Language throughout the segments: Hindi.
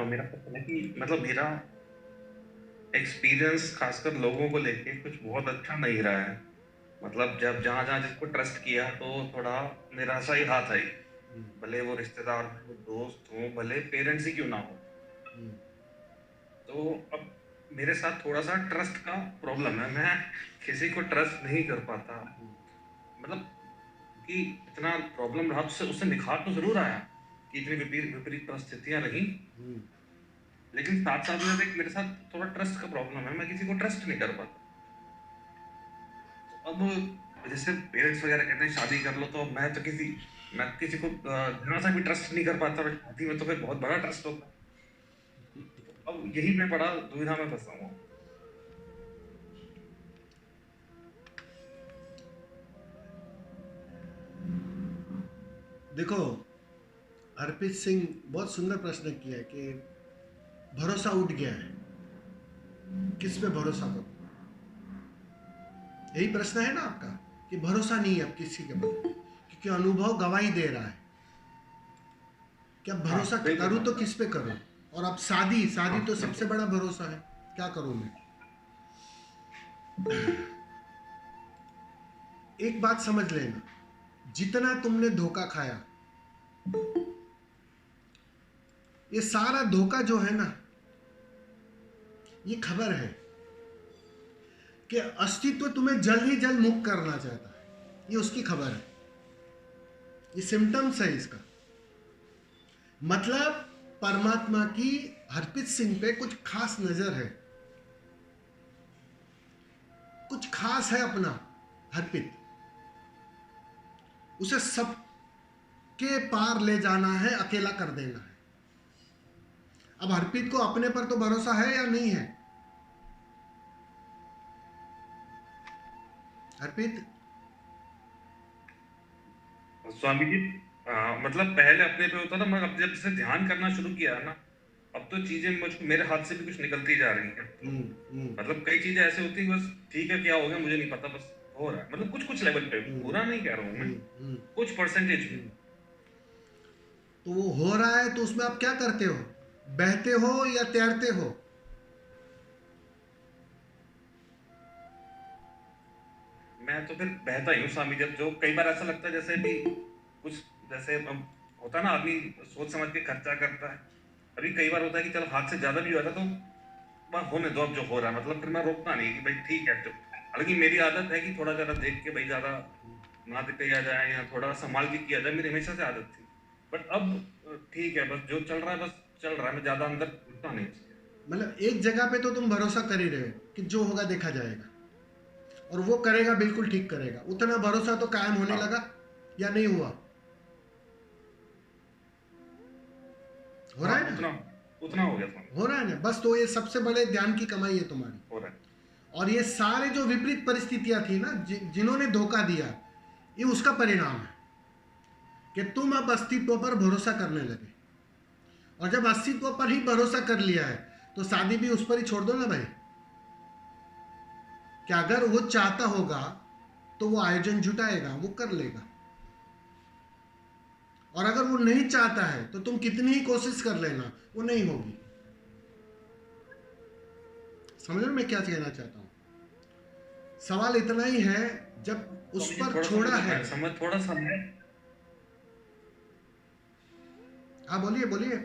मेरा पता है कि मतलब मेरा एक्सपीरियंस खासकर लोगों को लेके कुछ बहुत अच्छा नहीं रहा है। मतलब जब जहाँ-जहाँ जिसको ट्रस्ट किया तो थोड़ा निराशा ही हाथ आई। हम्म, भले वो रिश्तेदार हो, दोस्त हो, भले पेरेंट्स ही क्यों ना हो। हम्म, तो अब मेरे साथ थोड़ा-सा ट्रस्ट का प्रॉब्लम है। मैं किसी को ट्रस्ट नहीं कर पाता। हम्म, मतलब कि इतना प्रॉब्लम रहा उससे उससे निखार तो ज़रूर आया कि इतनी विपरीत परिस्थितियाँ रहीं। हम्म। लेकिन साथ-साथ में देख मेरे साथ थोड़ा ट्रस्ट का प्रॉब्लम है। मैं किसी को ट्रस्ट नहीं कर पाता। तो अब जैसे पेरेंट्स वगैरह कहते हैं शादी कर लो, तो मैं किसी को ज़रा-सा भी ट्रस्ट नहीं कर पाता और शादी में तो फिर बहुत बड़ा ट्रस्ट होता है। तो अब यही मैं बड़ा दुविधा में फँसा हुआ हूँ। देखो, अर्पित सिंह बहुत सुंदर प्रश्न किया है कि भरोसा उठ गया है, किस पे भरोसा करो। यही प्रश्न है ना आपका, कि भरोसा नहीं है अब किसी के ऊपर, क्योंकि अनुभव गवाही दे रहा है कि अब हाँ, भरोसा बिल्कुल करूँ तो मतलब किस पे करूँ। और अब शादी शादी हाँ, तो सबसे बिल्कुल। बड़ा भरोसा है, क्या करूँ मैं। एक बात समझ लेना, जितना तुमने धोखा खाया, ये सारा धोखा जो है ना, ये खबर है कि अस्तित्व तुम्हें जल्द ही जल्द मुक्त करना चाहता है। ये उसकी खबर है, ये सिम्टम्स है इसका। मतलब परमात्मा की हरप्रीत सिंह पे कुछ खास नजर है, कुछ खास है अपना हरप्रीत, उसे सबके पार ले जाना है, अकेला कर देना है। अब हरप्रीत को अपने पर तो भरोसा है या नहीं है। हरप्रीत, स्वामी जी, मतलब पहले अपने पे होता था, मगर अब जब से ध्यान करना शुरू किया है ना, अब तो चीज़ें मुझको मेरे हाथ से भी कुछ निकलती जा रही हैं। तो हम्म, हम्म, मतलब कई चीज़ें ऐसी होती हैं, बस ठीक है, क्या हो गया मुझे नहीं पता, बस हो रहा है। मतलब कुछ-कुछ लेवल पे, हम्म, पूरा नहीं कह रहा हूँ मैं, हम्म, हम्म, कुछ परसेंटेज में। हम्म। तो वो हो रहा है, तो उसमें आप क्या करते हो, बहते हो या तैरते हो। मैं तो फिर बहता ही हूँ स्वामी, जब जो कई बार ऐसा लगता है जैसे भी कुछ, जैसे अब होता है ना, आदमी सोच समझ के खर्चा करता है। अभी कई बार होता है कि चलो हाथ से ज़्यादा भी हो जाता है, तो बस होने दो अब जो हो रहा है, मतलब फिर मैं रोकता नहीं कि भाई ठीक है। तो हालाँकि मेरी आदत है कि थोड़ा ज़रा देख के भाई ज़्यादा ना दिया जाए या थोड़ा संभाल के किया जाए, मेरी हमेशा से आदत थी। बट अब ठीक है, बस जो चल रहा है बस चल रहा है, मैं ज़्यादा अंदर घुसता नहीं उसके। मतलब एक जगह पे तो तुम भरोसा कर ही रहे हो कि जो होगा देखा जाएगा, और वो करेगा, बिल्कुल ठीक करेगा। उतना भरोसा तो कायम होने हाँ, लगा या नहीं हुआ। हो रहा हाँ, है ना, उतना उतना हो गया स्वामी, हो रहा है ना। बस तो ये सबसे बड़े ध्यान की कमाई है तुम्हारी। हो रहा है। और ये सारे जो विपरीत परिस्थितियां थी ना, जिन्होंने धोखा दिया, ये उसका परिणाम है कि तुम अब अस्तित्व पर भरोसा करने लगे। और जब अस्तित्व पर ही भरोसा कर लिया है, तो शादी भी उस पर ही छोड़ दो ना भाई। कि अगर वो चाहता होगा तो वो आयोजन जुटाएगा, वो कर लेगा। और अगर वो नहीं चाहता है तो तुम कितनी ही कोशिश कर लेना, वो नहीं होगी। समझ रहे हो मैं क्या कहना चाहता हूँ। सवाल इतना ही है, जब उस स्वामी जी पर थोड़ा-सा छोड़ा मतलब है। मैं समझ थोड़ा-सा हाँ, बोलिए बोलिए।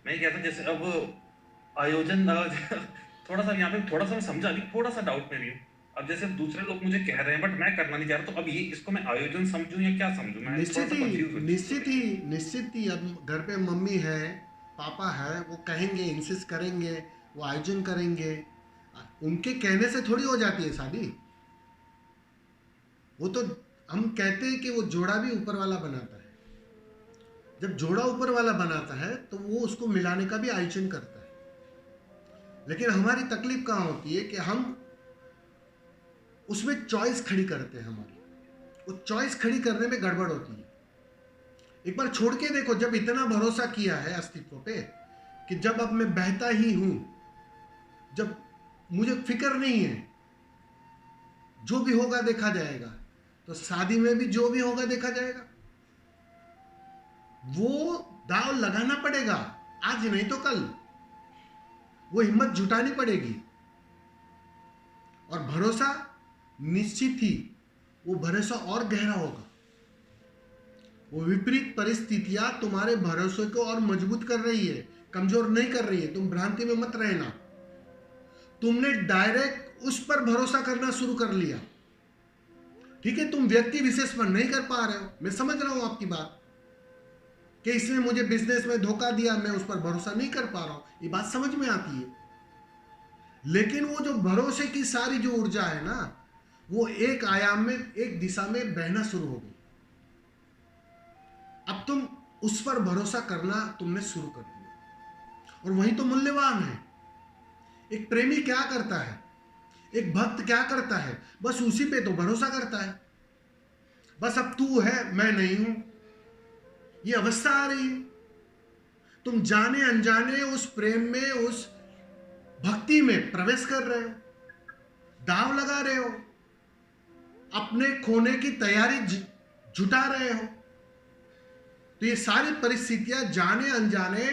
मैं क्या था जैसे अब आयोजन थोड़ा-सा यहाँ पे थोड़ा-सा मैं समझा, अभी थोड़ा-सा डाउट में भी हूँ। अब जैसे दूसरे लोग मुझे कह रहे हैं बट मैं करना नहीं चाह रहा, तो अब ये इसको मैं आयोजन समझूँ या क्या समझूँ? मैं निश्चित थोड़ा-सा ही, कन्फ्यूज़ हूँ इस चीज़ को निश्चित ही, लेके। निश्चित ही। अब घर पे मम्मी है, पापा है, वो कहेंगे, इंसिस्ट करेंगे, वो आयोजन करेंगे। उनके कहने से थोड़ी हो जाती है शादी। वो तो, हम कहते हैं कि वो जोड़ा भी ऊपर वाला बनाता है। जब जोड़ा ऊपर वाला बनाता है तो वो उसको मिलाने का भी आयोजन करता है। लेकिन हमारी तकलीफ कहाँ होती है कि हम उसमें चॉइस खड़ी करते हैं हमारी। वो चॉइस खड़ी करने में गड़बड़ होती है। एक बार छोड़ के देखो, जब इतना भरोसा किया है अस्तित्व पे कि जब अब मैं बहता ही हूं, जब मुझे फिक्र नहीं है, जो भी होगा देखा जाएगा, तो शादी में भी जो भी होगा देखा जाएगा। वो दाव लगाना पड़ेगा, आज नहीं तो कल। वो हिम्मत जुटानी पड़ेगी। और भरोसा निश्चित ही वो भरोसा और गहरा होगा। वो विपरीत परिस्थितियां तुम्हारे भरोसे को और मजबूत कर रही है, कमजोर नहीं कर रही है। तुम भ्रांति में मत रहना। तुमने डायरेक्ट उस पर भरोसा करना शुरू कर लिया। ठीक है, तुम व्यक्ति विशेष पर नहीं कर पा रहे हो, मैं समझ रहा हूं आपकी बात, कि इसने मुझे बिजनेस में धोखा दिया, मैं उस पर भरोसा नहीं कर पा रहा हूं, ये बात समझ में आती है। लेकिन वो जो भरोसे की सारी जो ऊर्जा है ना, वो एक आयाम में, एक दिशा में बहना शुरू हो गई। अब तुम उस पर भरोसा करना तुमने शुरू कर दिया, और वही तो मूल्यवान है। एक प्रेमी क्या करता है, एक भक्त क्या करता है, बस उसी पे तो भरोसा करता है। बस अब तू है, मैं नहीं हूं, ये अवस्था आ रही है। तुम जाने अनजाने उस प्रेम में, उस भक्ति में प्रवेश कर रहे हो, दाव लगा रहे हो, अपने खोने की तैयारी जुटा रहे हो। तो ये सारी परिस्थितियां जाने अनजाने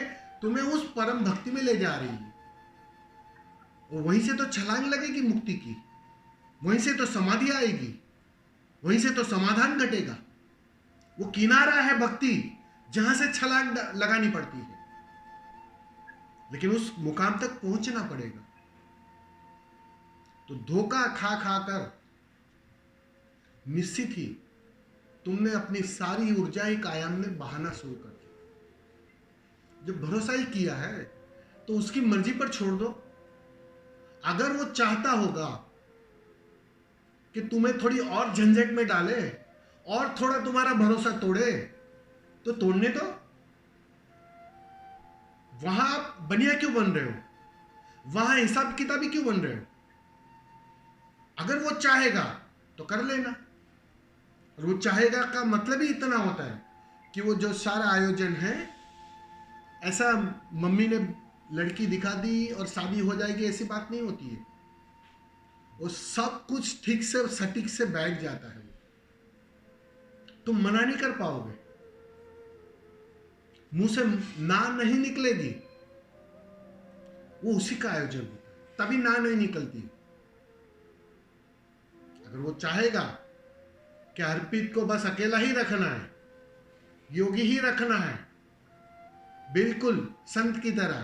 तुम्हें उस परम भक्ति में ले जा रही है, और वहीं से तो छलांग लगेगी मुक्ति की, वहीं से तो समाधि आएगी, वहीं से तो समाधान घटेगा। वो किनारा है भक्ति, जहां से छलांग लगानी पड़ती है, लेकिन उस मुकाम तक पहुंचना पड़ेगा। तो धोखा खा खा कर निश्चित ही तुमने अपनी सारी ऊर्जा एक आयाम में बहाना शुरू कर दी। जब भरोसा ही किया है तो उसकी मर्जी पर छोड़ दो। अगर वो चाहता होगा कि तुम्हें थोड़ी और झंझट में डाले और थोड़ा तुम्हारा भरोसा तोड़े, तो तोड़ने दो। वहां आप बनिया क्यों बन रहे हो, वहां हिसाब किताबी क्यों बन रहे हो? अगर वो चाहेगा तो कर लेना। और वो चाहेगा का मतलब ही इतना होता है कि वो जो सारा आयोजन है, ऐसा मम्मी ने लड़की दिखा दी और शादी हो जाएगी, ऐसी बात नहीं होती है। वो सब कुछ ठीक से सटीक से बैठ जाता है। तुम मना नहीं कर पाओगे, मुंह से ना नहीं निकलेगी, वो उसी का आयोजन होता है, तभी ना नहीं निकलती। अगर वो चाहेगा कि अर्पित को बस अकेला ही रखना है, योगी ही रखना है, बिल्कुल संत की तरह,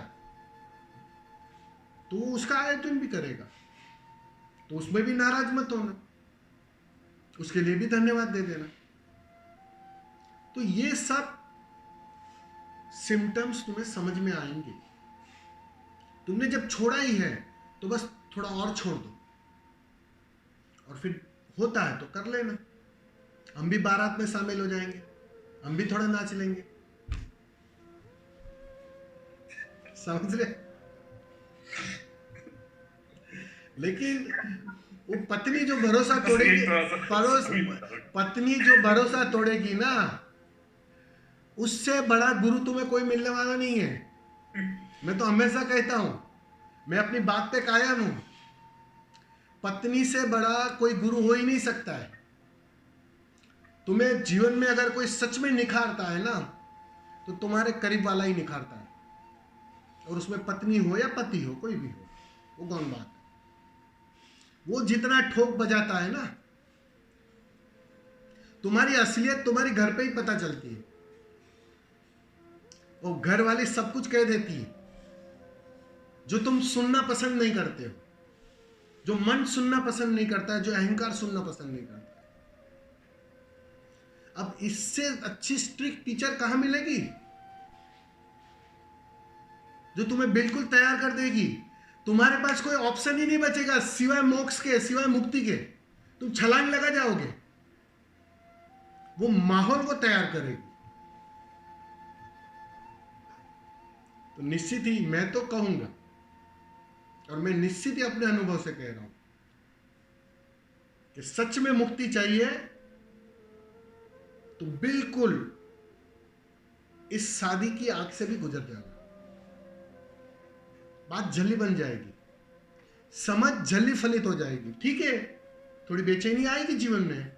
तो उसका आयोजन भी करेगा। तो उसमें भी नाराज मत होना, उसके लिए भी धन्यवाद दे देना। तो ये सब सिम्टम्स तुम्हें समझ में आएंगे। तुमने जब छोड़ा ही है तो बस थोड़ा और छोड़ दो, और फिर होता है तो कर लेना। हम भी बारात में शामिल हो जाएंगे, हम भी थोड़ा नाच लेंगे, समझ रहे? लेकिन वो पत्नी जो भरोसा तोड़ेगी, पत्नी जो भरोसा तोड़ेगी ना, उससे बड़ा गुरु तुम्हें कोई मिलने वाला नहीं है। मैं तो हमेशा कहता हूं, मैं अपनी बात पे कायम हूं, पत्नी से बड़ा कोई गुरु हो ही नहीं सकता है। तुम्हें जीवन में अगर कोई सच में निखारता है ना, तो तुम्हारे करीब वाला ही निखारता है, और उसमें पत्नी हो या पति हो, कोई भी हो, वो कौन बात है। वो जितना ठोक बजाता है ना, तुम्हारी असलियत तुम्हारी घर पे ही पता चलती है। वो घर वाली सब कुछ कह देती है जो तुम सुनना पसंद नहीं करते हो, जो मन सुनना पसंद नहीं करता है, जो अहंकार सुनना पसंद नहीं करता है। अब इससे अच्छी स्ट्रिक्ट टीचर कहां मिलेगी, जो तुम्हें बिल्कुल तैयार कर देगी। तुम्हारे पास कोई ऑप्शन ही नहीं बचेगा सिवाय मोक्ष के, सिवाय मुक्ति के। तुम छलांग लगा जाओगे, वो माहौल को तैयार करेगी। तो निश्चित ही मैं तो कहूंगा, और मैं निश्चित ही अपने अनुभव से कह रहा हूं, कि सच में मुक्ति चाहिए तो बिल्कुल इस शादी की आग से भी गुजर जाना। बात जल्दी बन जाएगी, समझ जल्दी फलित हो जाएगी। ठीक है, थोड़ी बेचैनी आएगी जीवन में,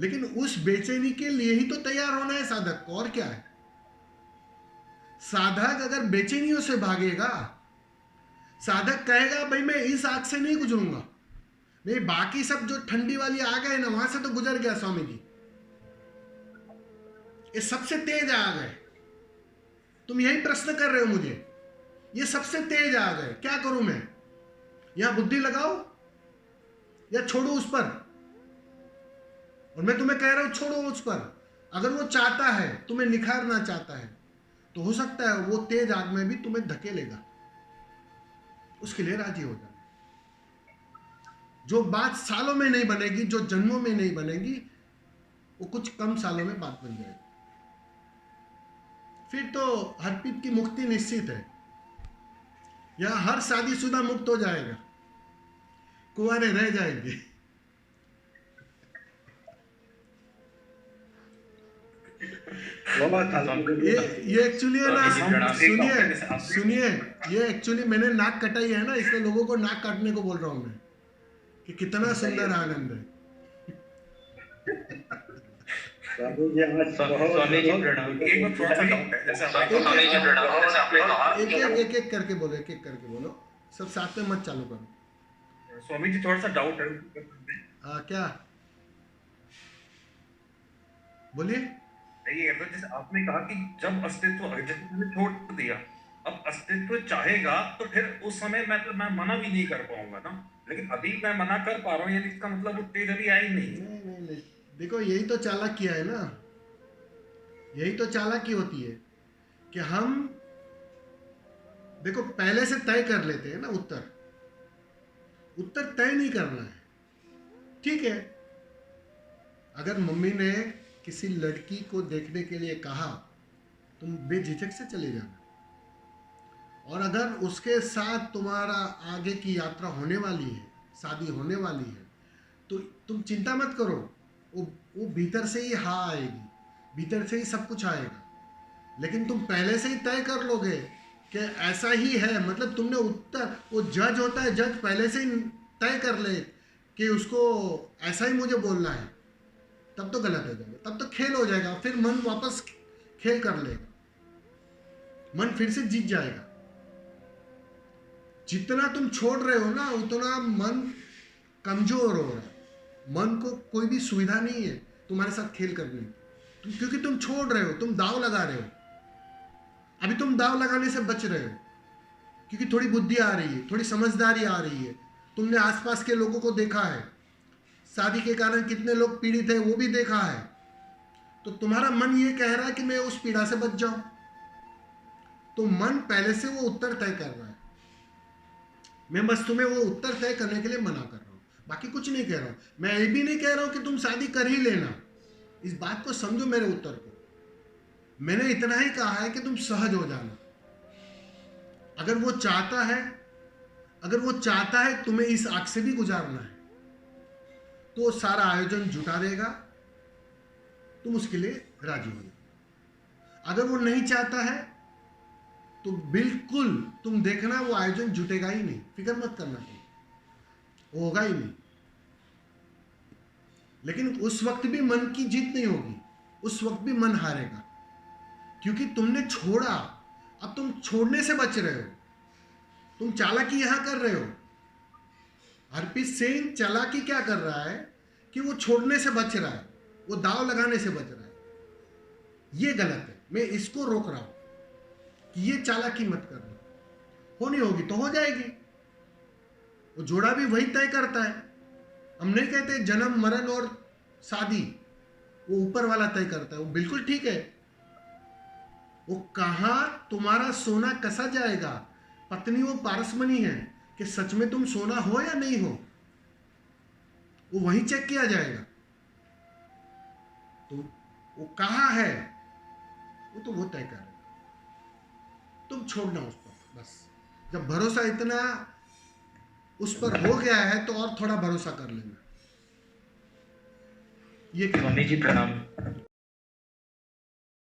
लेकिन उस बेचैनी के लिए ही तो तैयार होना है साधक को, और क्या है। साधक अगर बेचैनियों से भागेगा, साधक कहेगा भाई मैं इस आग से नहीं गुजरूंगा, नहीं बाकी सब जो ठंडी वाली आग है ना वहां से तो गुजर गया स्वामी जी, ये सबसे तेज आग है। तुम यही प्रश्न कर रहे हो मुझे, ये सबसे तेज आग है, क्या करूं मैं, यहां बुद्धि लगाओ या छोड़ो उस पर। और मैं तुम्हें कह रहा हूं छोड़ो उस पर। अगर वो चाहता है, तुम्हें निखारना चाहता है, तो हो सकता है वो तेज आग में भी तुम्हें धकेलेगा, उसके लिए राजी हो जाना। जो बात सालों में नहीं बनेगी, जो जन्मों में नहीं बनेगी, वो कुछ कम सालों में बात बन जाएगी। फिर तो हरपीत की मुक्ति निश्चित है, या हर शादीशुदा मुक्त हो जाएगा, कुंवारे रह जाएंगे। ये एक्चुअली है ना, सुनिए, ये एक्चुअली मैंने नाक कटाई है ना, इसलिए लोगों को नाक काटने को बोल रहा हूं मैं कि कितना सुंदर आनंद है। स्वामी जी प्रणाम। एक एक करके बोलो, एक एक करके बोलो, सब साथ में मत चालू करो। स्वामी जी थोड़ा सा डाउट है। क्या बोलिए। ये कहता है, जैसे आपने कहा कि जब अस्तित्व जैसे छोड़ दिया, अब अस्तित्व चाहेगा तो फिर उस समय मैं मना भी नहीं कर पाऊंगा ना, लेकिन अभी मैं मना कर पा रहा हूँ, यानी इसका मतलब वो तेज अभी आई नहीं। देखो यही तो चालाकियां है ना, यही तो चालाकी होती है कि हम देखो पहले से तय कर लेते हैं ना, उत्तर तय नहीं करना है। ठीक है, अगर मम्मी ने किसी लड़की को देखने के लिए कहा, तुम बेझिझक से चले जाना, और अगर उसके साथ तुम्हारा आगे की यात्रा होने वाली है, शादी होने वाली है, तो तुम चिंता मत करो, वो भीतर से ही हाँ आएगी, भीतर से ही सब कुछ आएगा। लेकिन तुम पहले से ही तय कर लोगे कि ऐसा ही है, मतलब तुमने उत्तर, वो जज होता है, जज पहले से ही तय कर ले कि उसको ऐसा ही मुझे बोलना है, तब तो गलत हो जाएगा, तब तो खेल हो जाएगा, फिर मन वापस खेल कर लेगा, मन फिर से जीत जाएगा। जितना तुम छोड़ रहे हो ना, उतना मन कमजोर हो रहा है, मन को कोई भी सुविधा नहीं है तुम्हारे साथ खेल करने की, क्योंकि तुम छोड़ रहे हो, तुम दाव लगा रहे हो। अभी तुम दाव लगाने से बच रहे हो, क्योंकि थोड़ी बुद्धि आ रही है, थोड़ी समझदारी आ रही है, तुमने आसपास के लोगों को देखा है, शादी के कारण कितने लोग पीड़ित है वो भी देखा है, तो तुम्हारा मन ये कह रहा है कि मैं उस पीड़ा से बच जाऊं, तो मन पहले से वो उत्तर तय कर रहा है। मैं बस तुम्हें वो उत्तर तय करने के लिए मना कर रहा हूं, बाकी कुछ नहीं कह रहा हूं। मैं ये भी नहीं कह रहा हूं कि तुम शादी कर ही लेना, इस बात को समझो, मेरे उत्तर को। मैंने इतना ही कहा है कि तुम सहज हो जाना। अगर वो चाहता है तुम्हें इस आग से भी गुजारना है, तो सारा आयोजन जुटा देगा, तुम उसके लिए राजी हो जाओ। अगर वो नहीं चाहता है तो बिल्कुल तुम देखना, वो आयोजन जुटेगा ही नहीं, फिक्र मत करना, तुम होगा ही नहीं। लेकिन उस वक्त भी मन की जीत नहीं होगी, उस वक्त भी मन हारेगा, क्योंकि तुमने छोड़ा। अब तुम छोड़ने से बच रहे हो, तुम चालाकी यहां कर रहे हो। हरप्रीत सिंह चालाकी क्या कर रहा है कि वो छोड़ने से बच रहा है, वो दाव लगाने से बच रहा है, ये गलत है। मैं इसको रोक रहा हूं कि ये चालाकी मत करना, होनी होगी तो हो जाएगी, वो जोड़ा भी वही तय करता है। हम नहीं कहते जन्म मरण और शादी वो ऊपर वाला तय करता है, वो बिल्कुल ठीक है। वो कहां तुम्हारा सोना कसा जाएगा, पत्नी वो पारसमणि है कि सच में तुम सोना हो या नहीं हो, वो वहीं चेक किया जाएगा। तो वो कहां है, वो तो वो तय करेगा, तुम छोड़ना उस पर बस। जब भरोसा इतना उस पर हो गया है तो और थोड़ा भरोसा कर लेना। ये स्वामी जी प्रणाम।